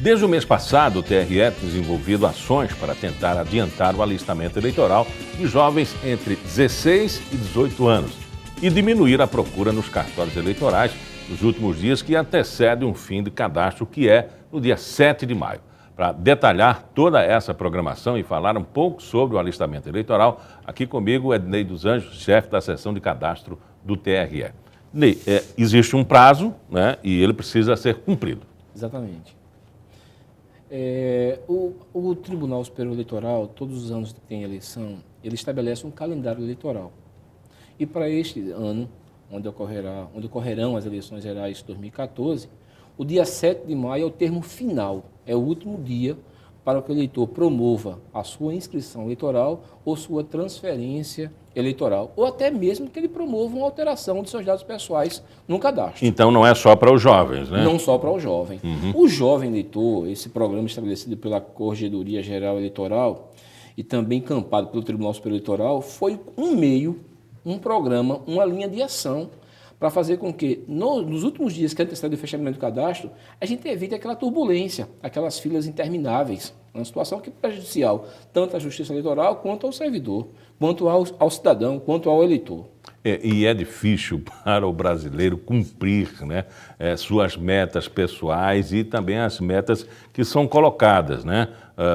Desde o mês passado, o TRE tem desenvolvido ações para tentar adiantar o alistamento eleitoral de jovens entre 16 e 18 anos e diminuir a procura nos cartórios eleitorais nos últimos dias que antecedem um fim de cadastro, que é no dia 7 de maio. Para detalhar toda essa programação e falar um pouco sobre o alistamento eleitoral, aqui comigo é Ednei dos Anjos, chefe da seção de cadastro do TRE. Ednei, existe um prazo, né, e ele precisa ser cumprido. Exatamente. O Tribunal Superior Eleitoral, todos os anos que tem eleição, ele estabelece um calendário eleitoral. E para este ano, onde ocorrerão as eleições gerais de 2014, o dia 7 de maio é o termo final, é o último dia para que o eleitor promova a sua inscrição eleitoral ou sua transferência eleitoral, ou até mesmo que ele promova uma alteração de seus dados pessoais no cadastro. Então não é só para os jovens, né? Não só para o jovem. O jovem eleitor, esse programa estabelecido pela Corregedoria Geral Eleitoral e também encampado pelo Tribunal Superior Eleitoral, foi um meio, um programa, uma linha de ação para fazer com que, nos últimos dias que antecedem o fechamento do cadastro, a gente evite aquela turbulência, aquelas filas intermináveis, uma situação que é prejudicial tanto à Justiça Eleitoral quanto ao servidor, quanto ao cidadão, quanto ao eleitor. E é difícil para o brasileiro cumprir, né, suas metas pessoais e também as metas que são colocadas, né?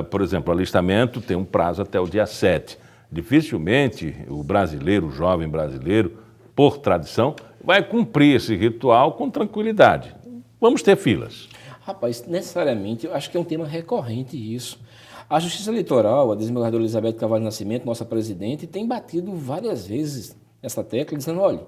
Por exemplo, o alistamento tem um prazo até o dia 7. Dificilmente o brasileiro, o jovem brasileiro, por tradição, vai cumprir esse ritual com tranquilidade. Vamos ter filas. Rapaz, necessariamente, eu acho que é um tema recorrente isso. A Justiça Eleitoral, a desembargadora Elizabeth Carvalho Nascimento, nossa presidente, tem batido várias vezes nessa tecla, dizendo, olha,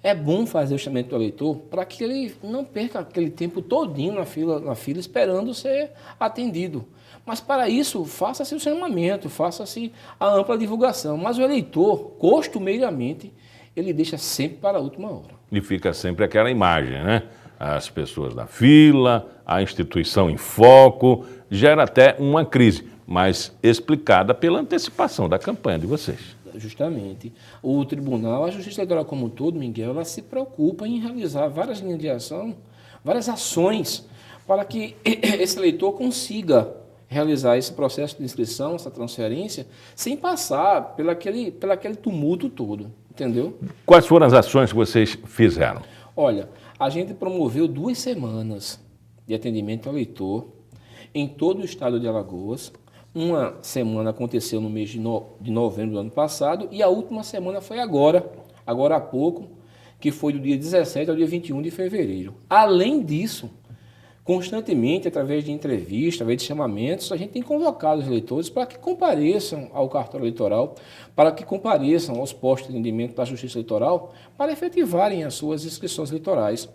é bom fazer o chamamento do eleitor para que ele não perca aquele tempo todinho na fila esperando ser atendido. Mas para isso, faça-se o chamamento, faça-se a ampla divulgação. Mas o eleitor, costumeiramente, ele deixa sempre para a última hora. E fica sempre aquela imagem, né? As pessoas na fila, a instituição em foco, gera até uma crise, mas explicada pela antecipação da campanha de vocês. Justamente. O tribunal, a Justiça Eleitoral como um todo, Miguel, ela se preocupa em realizar várias linhas de ação, várias ações, para que esse eleitor consiga realizar esse processo de inscrição, essa transferência, sem passar pelo aquele tumulto todo, entendeu? Quais foram as ações que vocês fizeram? Olha, a gente promoveu 2 semanas de atendimento ao eleitor em todo o estado de Alagoas. Uma semana aconteceu no mês de novembro do ano passado e a última semana foi agora há pouco, que foi do dia 17 ao dia 21 de fevereiro. Além disso, constantemente, através de entrevistas, através de chamamentos, a gente tem convocado os eleitores para que compareçam ao cartório eleitoral, para que compareçam aos postos de atendimento da Justiça Eleitoral, para efetivarem as suas inscrições eleitorais,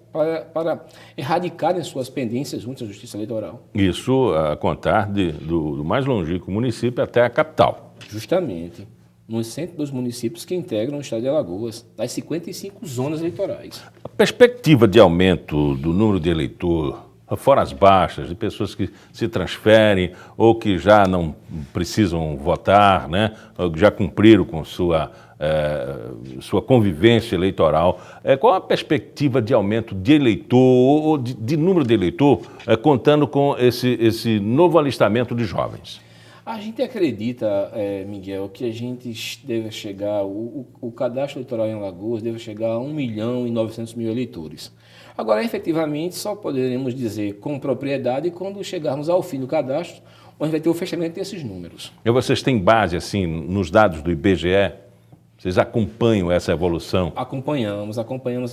para erradicarem as suas pendências junto à Justiça Eleitoral. Isso a contar do mais longínquo município até a capital. Justamente, nos 102 municípios que integram o estado de Alagoas, das 55 zonas eleitorais. A perspectiva de aumento do número de eleitor, fora as baixas, de pessoas que se transferem ou que já não precisam votar, né, ou que já cumpriram com sua convivência eleitoral. Qual a perspectiva de aumento de eleitor ou de número de eleitor, contando com esse novo alistamento de jovens? A gente acredita, Miguel, que a gente deve chegar, o cadastro eleitoral em Alagoas deve chegar a 1.900.000 eleitores. Agora, efetivamente, só poderemos dizer com propriedade quando chegarmos ao fim do cadastro, onde vai ter o fechamento desses números. E vocês têm base, assim, nos dados do IBGE? Vocês acompanham essa evolução? Acompanhamos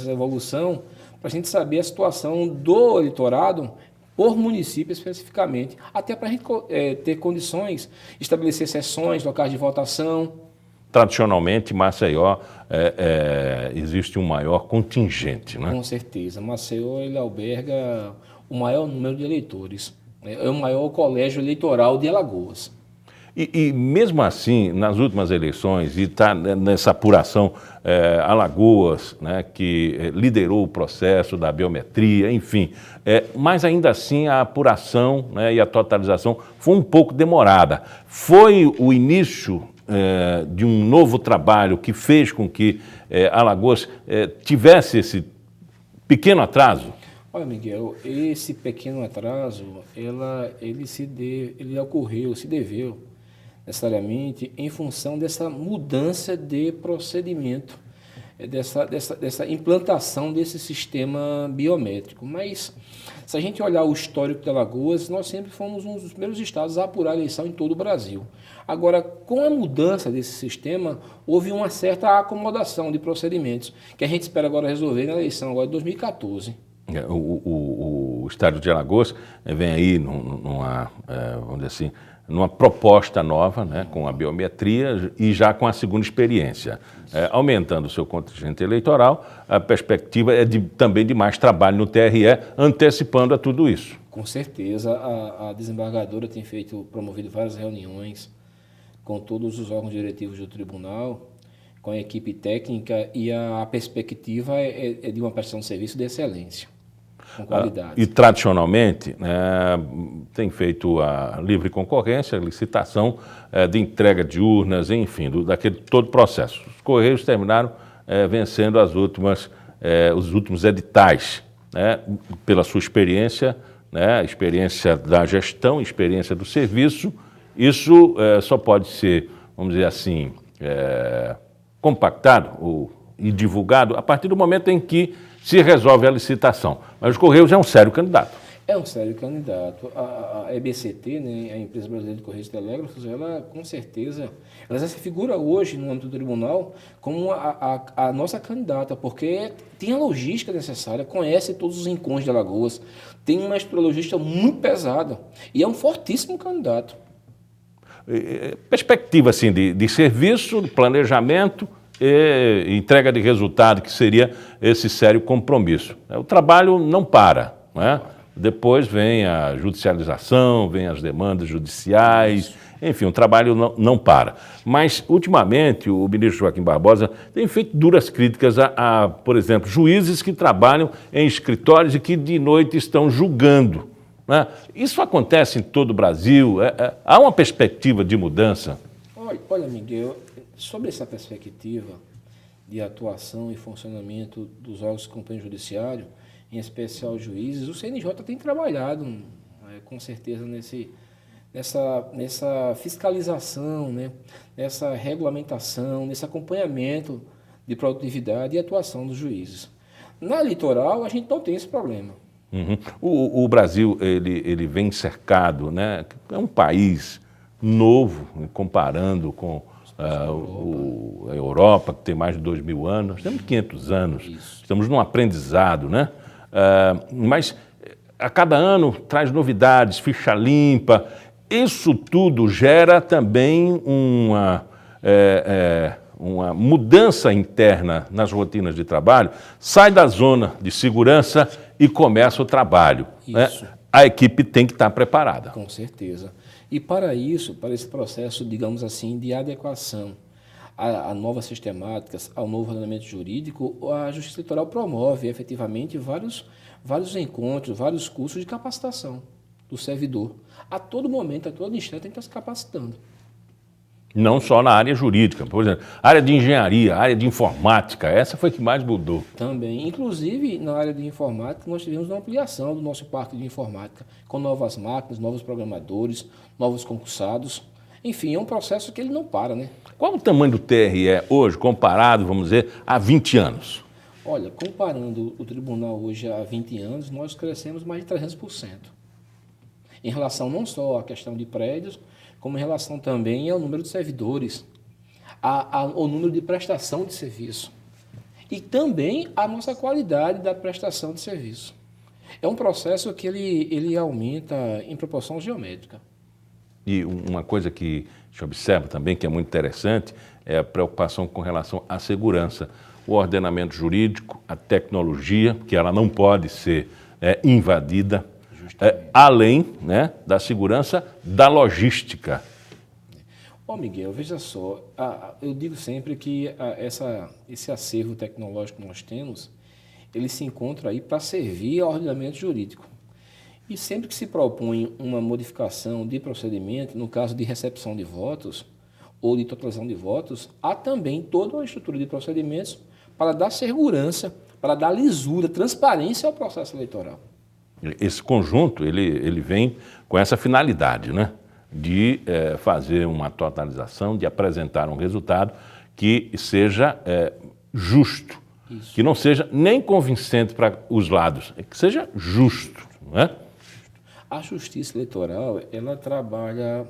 essa evolução para a gente saber a situação do eleitorado por município especificamente, até para a gente ter condições de estabelecer sessões, locais de votação. Tradicionalmente, Maceió existe um maior contingente, né? Com certeza. Maceió ele alberga o maior número de eleitores. É o maior colégio eleitoral de Alagoas. E mesmo assim, nas últimas eleições, e está nessa apuração, Alagoas, né, que liderou o processo da biometria, enfim, mas ainda assim a apuração, né, e a totalização foi um pouco demorada. Foi o início de um novo trabalho que fez com que Alagoas tivesse esse pequeno atraso? Olha, Miguel, esse pequeno atraso, ele ocorreu, se deveu necessariamente em função dessa mudança de procedimento, dessa implantação desse sistema biométrico. Mas, se a gente olhar o histórico de Alagoas, nós sempre fomos um dos primeiros estados a apurar a eleição em todo o Brasil. Agora, com a mudança desse sistema, houve uma certa acomodação de procedimentos, que a gente espera agora resolver na eleição agora de 2014. O estado de Alagoas vem aí vamos dizer assim, numa proposta nova, né, com a biometria e já com a segunda experiência. Aumentando o seu contingente eleitoral, a perspectiva é também de mais trabalho no TRE, antecipando a tudo isso. Com certeza, a desembargadora tem promovido várias reuniões com todos os órgãos diretivos do tribunal, com a equipe técnica, e a perspectiva é de uma prestação de serviço de excelência, com qualidade. E tradicionalmente, tem feito a livre concorrência, a licitação de entrega de urnas, enfim, daquele todo processo. Os Correios terminaram vencendo os últimos editais, né, pela sua experiência, né, experiência da gestão, experiência do serviço. Isso só pode ser, vamos dizer assim, compactado e divulgado a partir do momento em que se resolve a licitação. Mas os Correios é um sério candidato. É um sério candidato. A EBCT, né, a Empresa Brasileira de Correios e Telégrafos, ela com certeza, ela já se figura hoje no âmbito do tribunal como a nossa candidata, porque tem a logística necessária, conhece todos os rincões de Alagoas, tem uma estrutura logística muito pesada e é um fortíssimo candidato. Perspectiva assim, de serviço, de planejamento e entrega de resultado, que seria esse sério compromisso. O trabalho não para, não é? Depois vem a judicialização, vem as demandas judiciais, enfim, o trabalho não para. Mas, ultimamente, o ministro Joaquim Barbosa tem feito duras críticas por exemplo, juízes que trabalham em escritórios e que de noite estão julgando, né? Isso acontece em todo o Brasil? Há uma perspectiva de mudança? Olha, Miguel, sobre essa perspectiva de atuação e funcionamento dos órgãos que compõem o judiciário, em especial os juízes, o CNJ tem trabalhado, com certeza, nessa fiscalização, né, nessa regulamentação, nesse acompanhamento de produtividade e atuação dos juízes. Na litoral, a gente não tem esse problema. Uhum. O Brasil, ele vem cercado, né? É um país novo, comparando com a Europa, que tem mais de 2.000 anos. Nós temos 500 anos, Isso. Estamos num aprendizado, né? Mas a cada ano traz novidades, ficha limpa. Isso tudo gera também uma mudança interna nas rotinas de trabalho, sai da zona de segurança e começa o trabalho. Né? A equipe tem que estar preparada. Com certeza. E para isso, para esse processo, digamos assim, de adequação a novas sistemáticas, ao novo ordenamento jurídico, a Justiça Eleitoral promove efetivamente vários encontros, vários cursos de capacitação do servidor. A todo momento, a todo instante, tem que estar se capacitando. Não só na área jurídica, por exemplo, área de engenharia, área de informática, essa foi que mais mudou. Também, inclusive na área de informática, nós tivemos uma ampliação do nosso parque de informática, com novas máquinas, novos programadores, novos concursados. Enfim, é um processo que ele não para, né? Qual o tamanho do TRE hoje, comparado, vamos dizer, a 20 anos? Olha, comparando o tribunal hoje a 20 anos, nós crescemos mais de 300%. Em relação não só à questão de prédios, como em relação também ao número de servidores, ao número de prestação de serviço e também a nossa qualidade da prestação de serviço. É um processo que ele aumenta em proporção geométrica. E uma coisa que a gente observa também, que é muito interessante, é a preocupação com relação à segurança. O ordenamento jurídico, a tecnologia, que ela não pode ser invadida, além, né, da segurança da logística. Miguel, veja só, eu digo sempre que esse acervo tecnológico que nós temos, ele se encontra aí para servir ao ordenamento jurídico. E sempre que se propõe uma modificação de procedimento, no caso de recepção de votos ou de totalização de votos, há também toda uma estrutura de procedimentos para dar segurança para dar lisura, transparência ao processo eleitoral. Esse conjunto, ele vem com essa finalidade, né? De fazer uma totalização, de apresentar um resultado que seja justo, Isso. que não seja nem convincente para os lados, que seja justo, não é? A justiça eleitoral, ela trabalha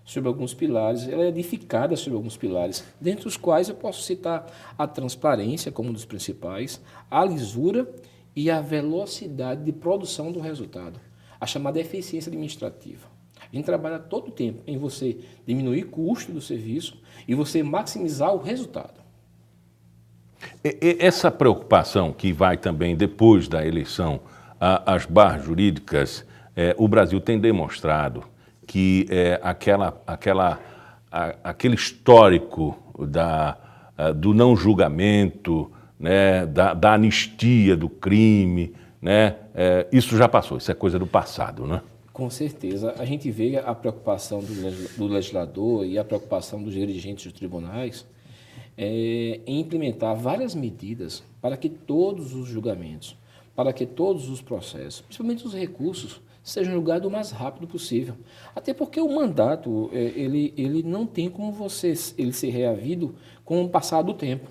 sobre alguns pilares, ela é edificada sobre alguns pilares, dentre os quais eu posso citar a transparência como um dos principais, a lisura e a velocidade de produção do resultado, a chamada eficiência administrativa. A gente trabalha todo o tempo em você diminuir o custo do serviço e você maximizar o resultado. Essa preocupação que vai também depois da eleição, as barras jurídicas, o Brasil tem demonstrado que aquele histórico do não julgamento, né, da anistia do crime, né, isso já passou, isso é coisa do passado, né? Com certeza. A gente vê a preocupação do legislador e a preocupação dos dirigentes dos tribunais em implementar várias medidas para que todos os julgamentos, para que todos os processos, principalmente os recursos, sejam julgados o mais rápido possível. Até porque o mandato, ele não tem como ele ser reavido com o passar do tempo.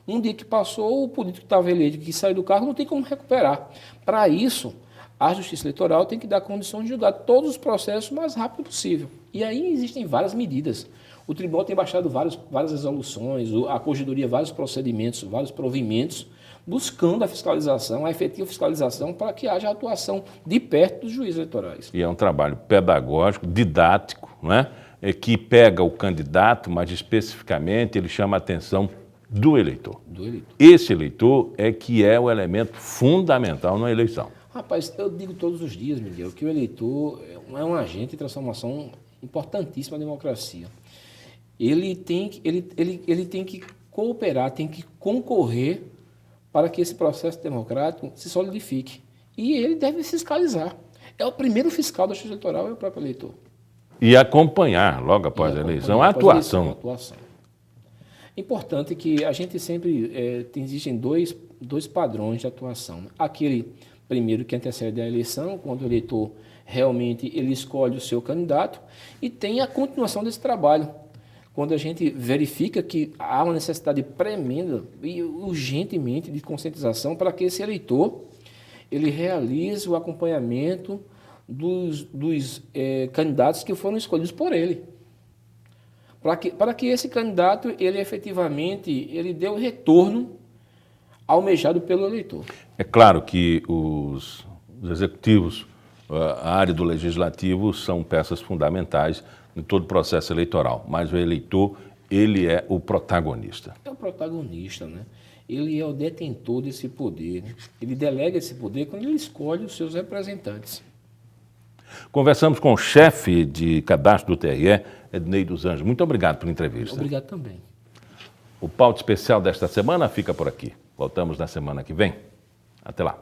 Um dia que passou, o político que estava eleito, que saiu do cargo, não tem como recuperar. Para isso, a Justiça Eleitoral tem que dar condição de julgar todos os processos o mais rápido possível. E aí existem várias medidas. O tribunal tem baixado várias resoluções, a Corregedoria vários procedimentos, vários provimentos, buscando a fiscalização, a efetiva fiscalização, para que haja atuação de perto dos juízes eleitorais. E é um trabalho pedagógico, didático, não é? Que pega o candidato, mas especificamente ele chama a atenção do eleitor. Esse eleitor é que é o elemento fundamental na eleição. Rapaz, eu digo todos os dias, Miguel, que o eleitor é um agente de transformação importantíssima da democracia. Ele tem que cooperar, tem que concorrer para que esse processo democrático se solidifique. E ele deve fiscalizar. É o primeiro fiscal da Justiça Eleitoral, é o próprio eleitor. E acompanhar, logo após a eleição, a atuação. Importante que a gente sempre existem dois padrões de atuação. Aquele primeiro que antecede a eleição, quando o eleitor realmente ele escolhe o seu candidato, e tem a continuação desse trabalho, quando a gente verifica que há uma necessidade tremenda e urgentemente de conscientização para que esse eleitor ele realize o acompanhamento dos candidatos que foram escolhidos por ele. Para que esse candidato, ele efetivamente, ele dê o retorno almejado pelo eleitor. É claro que os executivos, a área do legislativo, são peças fundamentais em todo o processo eleitoral, mas o eleitor, ele é o protagonista. É o protagonista, né? Ele é o detentor desse poder, né? Ele delega esse poder quando ele escolhe os seus representantes. Conversamos com o chefe de cadastro do TRE, Ednei dos Anjos. Muito obrigado pela entrevista. Obrigado também. O Pauta Especial desta semana fica por aqui. Voltamos na semana que vem. Até lá.